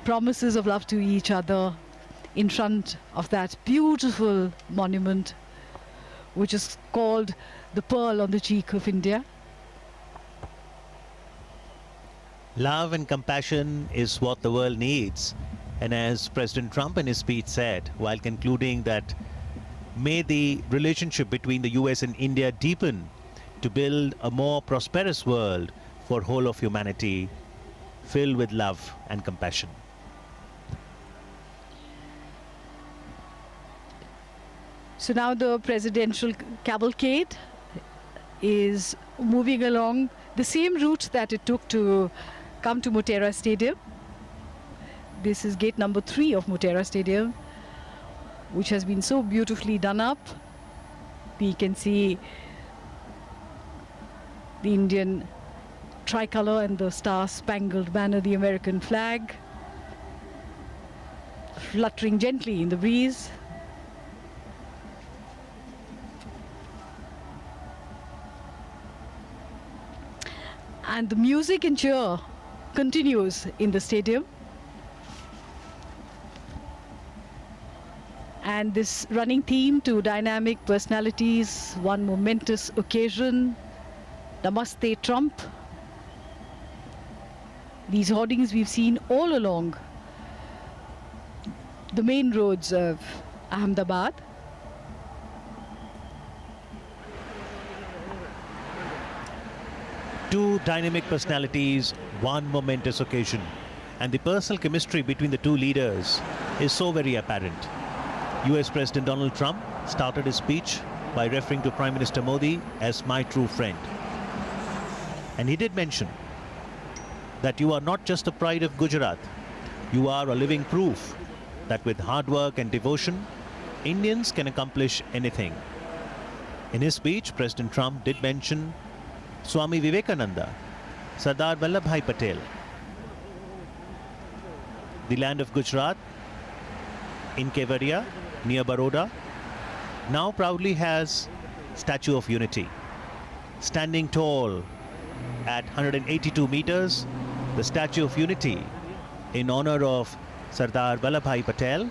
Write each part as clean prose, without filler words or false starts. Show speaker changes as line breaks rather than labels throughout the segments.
promises of love to each other in front of that beautiful monument, which is called the Pearl on the Cheek of India.
Love and compassion is what the world needs. And as President Trump in his speech said, while concluding that may the relationship between the US and India deepen to build a more prosperous world for whole of humanity, filled with love and compassion.
So now the presidential cavalcade is moving along the same route that it took to come to Motera Stadium. This is gate number 3 of Motera Stadium, which has been so beautifully done up. We can see the Indian tricolor and the star-spangled banner, the American flag, fluttering gently in the breeze. And the music and cheer continues in the stadium. And this running theme to dynamic personalities, one momentous occasion, Namaste Trump. These hoardings we've seen all along the main roads of Ahmedabad.
Two dynamic personalities, one momentous occasion. And the personal chemistry between the two leaders is so very apparent. US President Donald Trump started his speech by referring to Prime Minister Modi as my true friend. And he did mention that you are not just the pride of Gujarat, you are a living proof that with hard work and devotion, Indians can accomplish anything. In his speech, President Trump did mention Swami Vivekananda, Sardar Vallabhbhai Patel. The land of Gujarat, in Kevadia, near Baroda, now proudly has Statue of Unity. Standing tall at 182 meters, the Statue of Unity, in honor of Sardar Vallabhbhai Patel,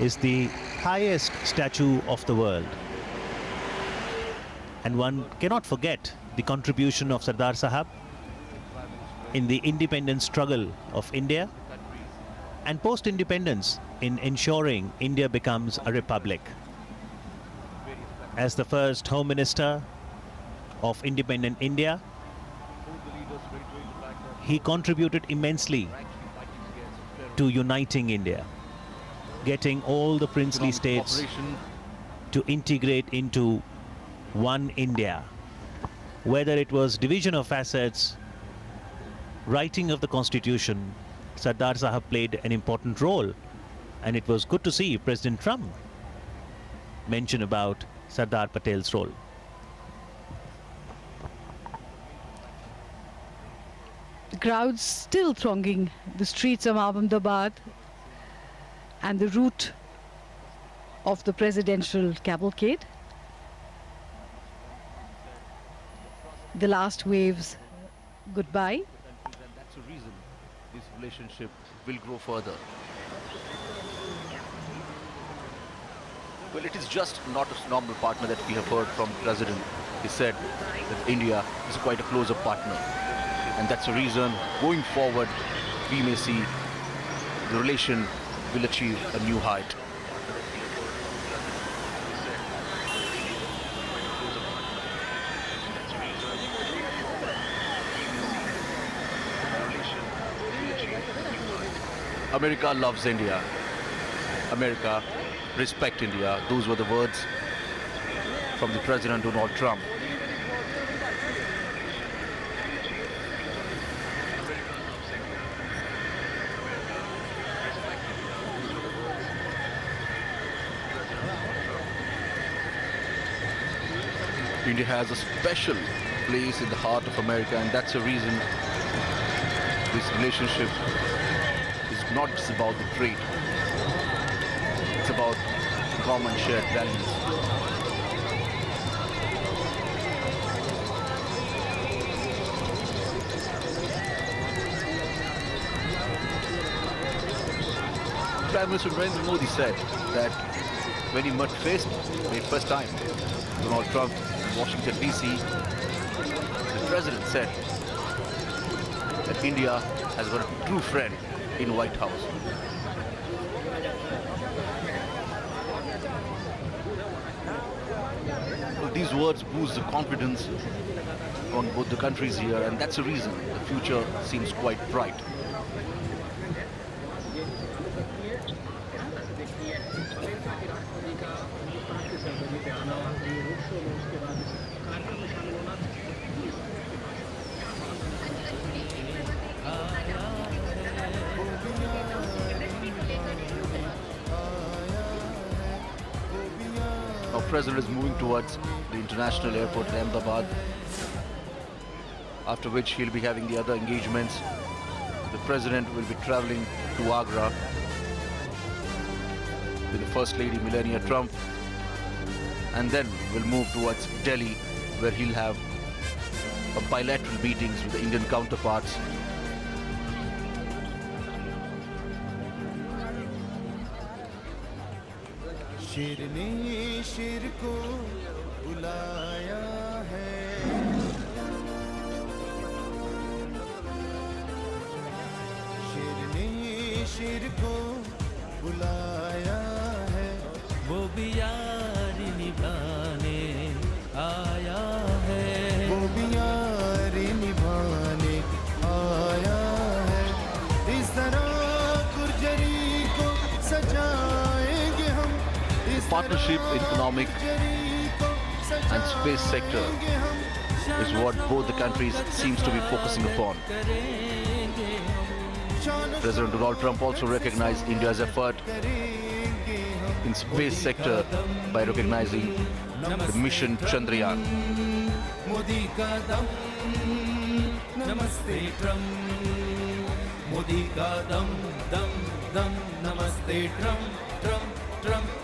is the highest statue of the world. And one cannot forget the contribution of Sardar Sahab in the independence struggle of India and post-independence in ensuring India becomes a republic. As the first Home Minister of independent India, he contributed immensely to uniting India, getting all the princely states to integrate into one India. Whether it was division of assets, writing of the constitution, Sardar Sahab played an important role. And it was good to see President Trump mention about Sardar Patel's role.
The crowds still thronging the streets of Ahmedabad and the route of the presidential cavalcade. The last waves goodbye.
And that's the reason this relationship will grow further. Well, it is just not a normal partner that we have heard from the President. He said that India is quite a closer partner. And that's the reason, going forward, we may see the relation will achieve a new height. America loves India. America respect India. Those were the words from the President Donald Trump. India has a special place in the heart of America, and that's the reason this relationship is not just about the trade. It's about common shared values. Prime Minister Narendra Modi said that when he met for the first time Donald Trump in Washington DC, the president said that India has got a true friend in White House. Well, these words boost the confidence on both the countries here, and that's the reason the future seems quite bright. Now, President is moving towards the international airport in Ahmedabad, after which he'll be having the other engagements. The President will be traveling to Agra with the First Lady Melania Trump, and then will move towards Delhi, where he'll have bilateral meetings with the Indian counterparts.
शेर ने शेर को बुलाया है, शेर ने शेर को बुलाया है, वो भी यारी निभाने आया है, वो भी यारी निभाने आया है। इस तरह गुर्जरी को सजाएंगे हम।
Partnership in economic and space sector is what both the countries seems to be focusing upon. President Donald Trump also recognized India's effort in space sector by recognizing the mission Chandrayaan.
Modi का दम नमस्ते Trump, Modi का दम दम दम नमस्ते Trump Trump Trump.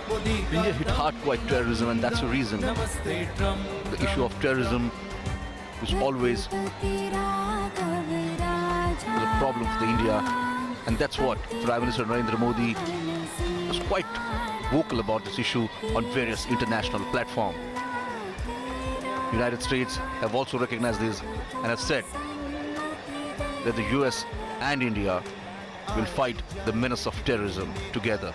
India hit hard by terrorism, and that's the reason the issue of terrorism was always a problem for India, and that's what Prime Minister Narendra Modi was quite vocal about this issue on various international platforms. United States have also recognized this and have said that the US and India will fight the menace of terrorism together.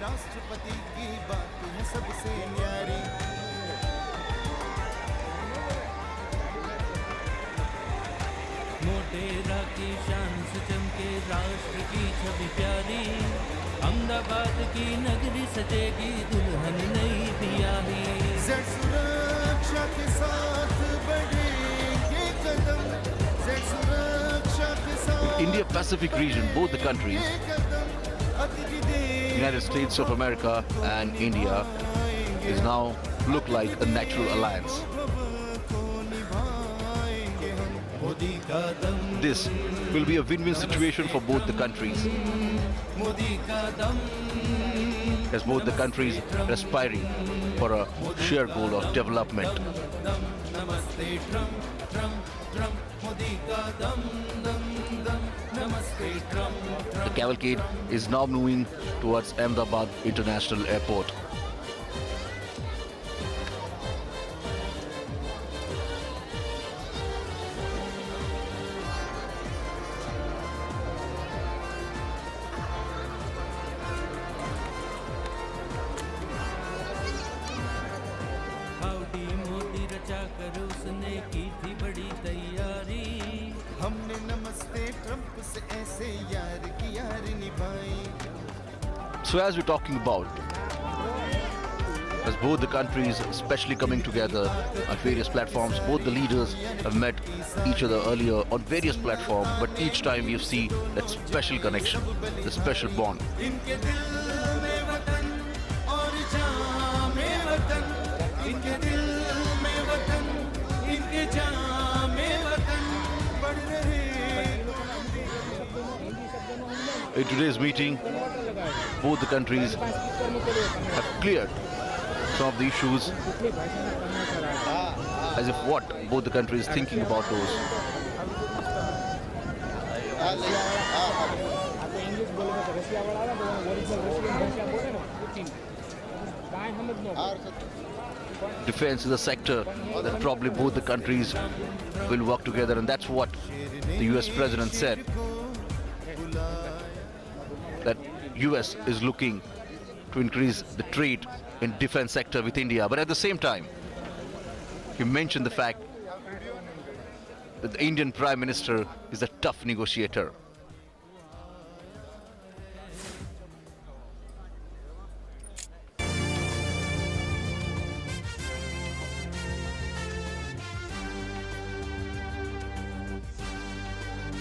राष्ट्रपति की बात है सबसे न्यारी, मोटेरा की शान से चमके राष्ट्र की छवि प्यारी, अहमदाबाद की नगरी सजेगी दुल्हन नई प्यारी। जेड सुरक्षा के साथ बढ़ेंगे कदम, जेड सुरक्षा के साथ।
India Pacific region, both the countries, United States of America and India, is now look like a natural alliance. This will be a win-win situation for both the countries, as both the countries are aspiring for a shared goal of development. The cavalcade is now moving towards Ahmedabad International Airport.
हमने नमस्ते Trump से ऐसे यार की यार निभाई।
So as we're talking about, as both the countries especially coming together on various platforms, both the leaders have met each other earlier on various platforms, but each time you see that special connection, the special bond.
इनके दिल में वतन और जान में वतन, इनके दिल में वतन, इनके जान में वतन बढ़ रहे।
In today's meeting, both the countries have cleared some of the issues, as if what both the countries thinking about those. Defense is a sector that probably both the countries will work together, and that's what the US president said, that US is looking to increase the trade in defense sector with India. But at the same time, he mentioned the fact that the Indian Prime Minister is a tough negotiator.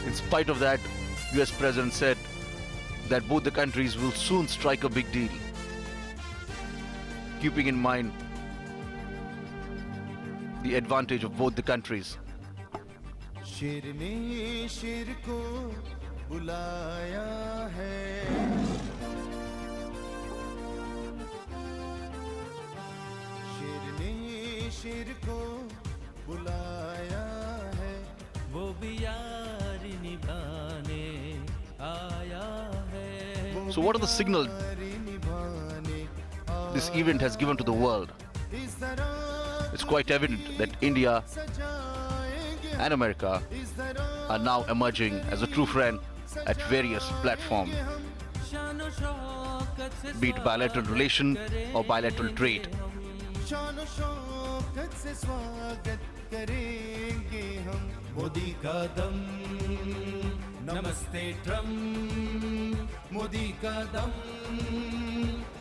In spite of that, US President said that both the countries will soon strike a big deal, keeping in mind the advantage of both the countries.
शेर ने शेर को बुलाया है, शेर ने शेर को बुलाया है, वो भी यारी निभाने आया है.
So what are the signals this event has given to the world? It's quite evident that India and America are now emerging as a true friend at various platforms, be it bilateral relation or bilateral trade.
Modi का दम, नमस्ते Trump, Modi का दम,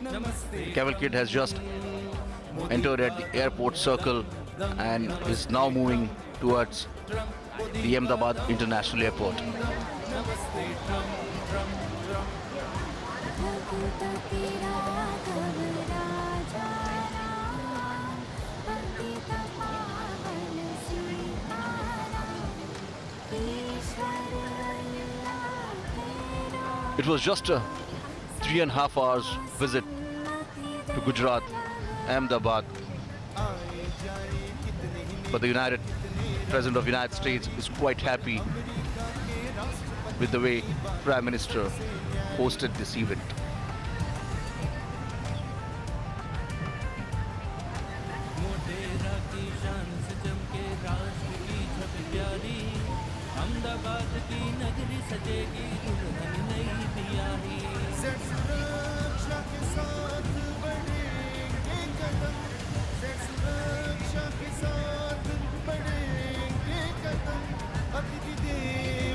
नमस्ते.
Cavalcade has just entered at the airport circle and is now moving towards the Ahmedabad International Airport. It was just a 3.5 hours visit to Gujarat, Ahmedabad, but the President of the United States is quite happy with the way Prime Minister hosted this event.
Motera की शान से चमके राष्ट्र की छवि प्यारी, अहमदाबाद की नगरी सजेगी दुल्हन नई प्यारी. सुरक्षा के साथ बढ़ेंगे कदम, सुरक्षा के साथ बढ़ेंगे कदम.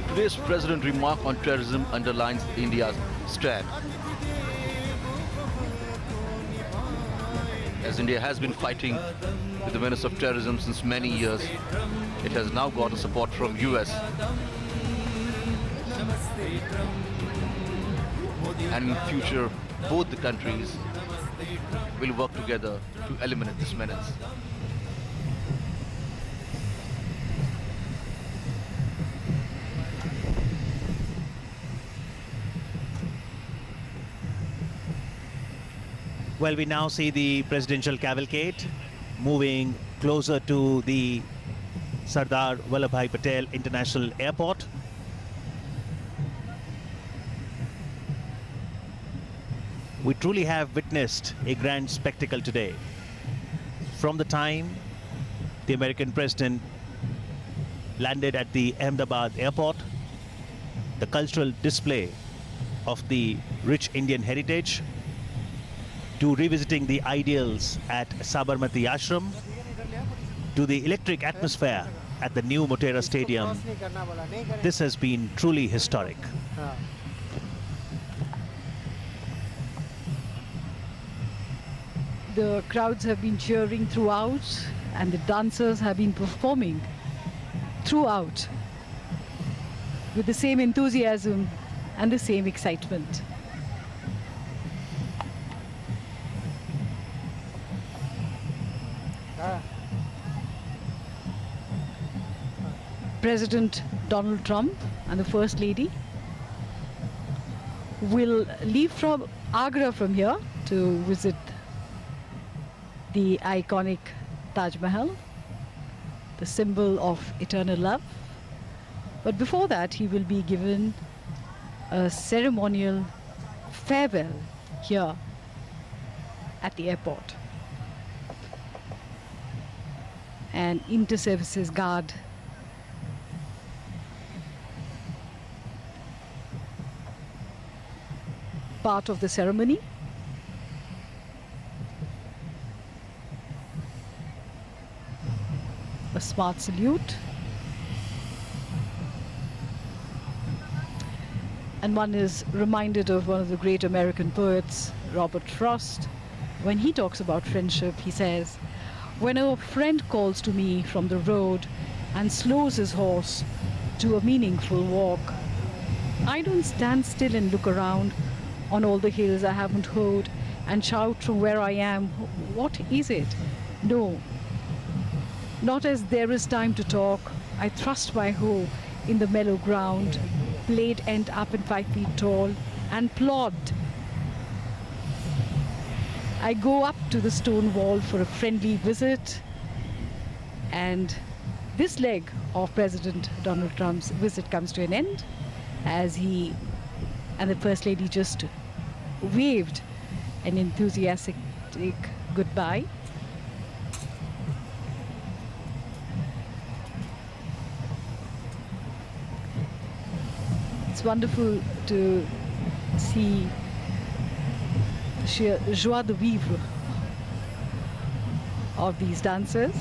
Today's president remark on terrorism underlines India's stand. As India has been fighting with the menace of terrorism since many years, it has now got support from US. And in future, both the countries will work together to eliminate this menace.
Well, we now see the presidential cavalcade moving closer to the Sardar Vallabhbhai Patel International Airport. We truly have witnessed a grand spectacle today. From the time the American president landed at the Ahmedabad airport, the cultural display of the rich Indian heritage, to revisiting the ideals at Sabarmati Ashram, to the electric atmosphere at the new Motera Stadium, this has been truly historic.
The crowds have been cheering throughout, and the dancers have been performing throughout with the same enthusiasm and the same excitement. President Donald Trump and the First Lady will leave from Agra from here to visit the iconic Taj Mahal, the symbol of eternal love, But before that, he will be given a ceremonial farewell here at the airport. An inter-services guard part of the ceremony. A smart salute. And one is reminded of one of the great American poets, Robert Frost. When he talks about friendship, he says, "When a friend calls to me from the road and slows his horse to a meaningful walk, I don't stand still and look around on all the hills I haven't hoed and shout from where I am, 'What is it?' No, not as there is time to talk. I thrust my hoe in the mellow ground, blade end up and 5 feet tall, and plod. I go up to the stone wall for a friendly visit." And this leg of President Donald Trump's visit comes to an end as he and the First Lady just waved an enthusiastic goodbye. It's wonderful to see the sheer joie de vivre of these dancers.